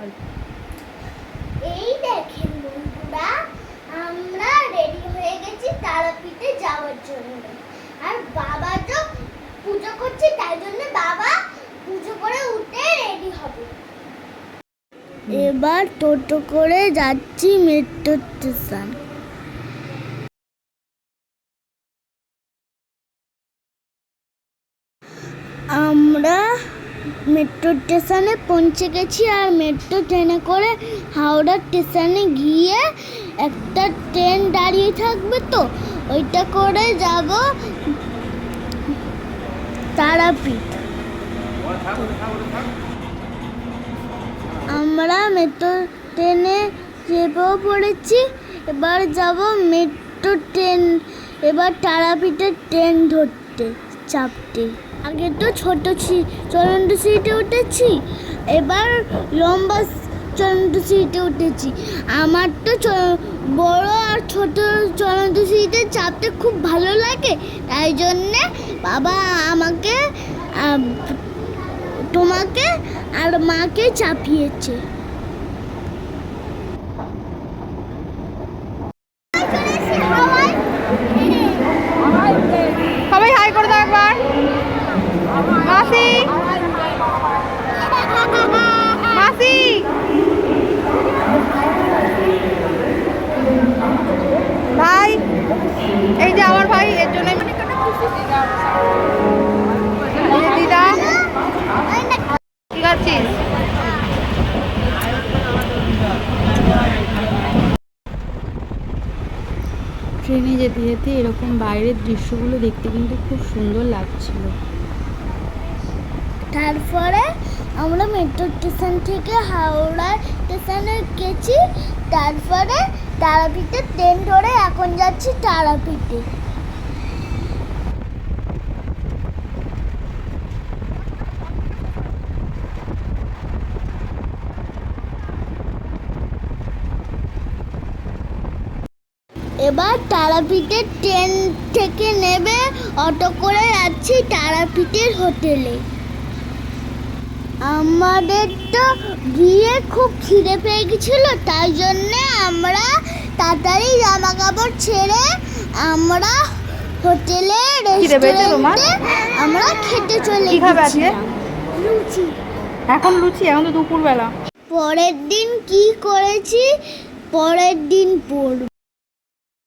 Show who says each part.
Speaker 1: এই দেখেন বন্ধুরা, আমরা রেডি হয়ে গেছি তারাপীঠে যাওয়ার জন্য। আর বাবা তো পুজো করছে, তাই জন্য বাবা পুজো করে উঠে রেডি হবে। এবার টোটো করে যাচ্ছি মেট্রো স্টেশন। আমরা মেট্রো স্টেশনে পৌঁছে গেছি। আর মেট্রো ট্রেনে করে হাওড়া স্টেশনে গিয়ে একটা ট্রেন দাঁড়িয়ে থাকবে, তো ওইটা করে যাব তারাপীঠ। আমরা মেট্রো ট্রেনে চেপেও পড়েছি। এবার যাব মেট্রো ট্রেন, এবার তারাপীঠের ট্রেন ধরতে চাপতে। আগে তো ছোট চলন্ত সিটে উঠেছি, এবার লম্বা চলন্ত সিটে উঠেছি। আমার তো বড় আর ছোট চলন্ত সিটে চাপতে খুব ভালো লাগে, তাই জন্যে বাবা আমাকে, তোমাকে আর মাকে চাপিয়েছে।
Speaker 2: সবাই হাই করে দাও একবার। মাসি মাসি ভাই, এই যে আমার ভাই, এর জন্য দিদা কি খাচ্ছিস? ট্রেনে যেতে যেতে এরকম বাইরের দৃশ্যগুলো দেখতে কিন্তু খুব সুন্দর লাগছিল।
Speaker 1: তারপরে আমরা মেট্রো স্টেশন থেকে হাওড়া স্টেশনে গেছি। তারপরে তারাপীঠে ট্রেন ধরে এখন যাচ্ছি তারাপীঠে। এবার তারাপীঠের ট্রেন থেকে নেমে অটো করে যাচ্ছি তারাপীঠের হোটেলে। আমাদের তো গিয়ে খুব খিদে পেয়ে গেছিল, তাই জন্যে আমরা তাড়াতাড়ি জামা কাপড় ছেড়ে আমরা হোটেলে রেস্টুরেন্টে আমরা খেতে চলে গেছি। লুচি।
Speaker 2: এখন লুচি? এখন তো দুপুরবেলা।
Speaker 1: পরের দিন কি করেছি পরের দিন পড়ব।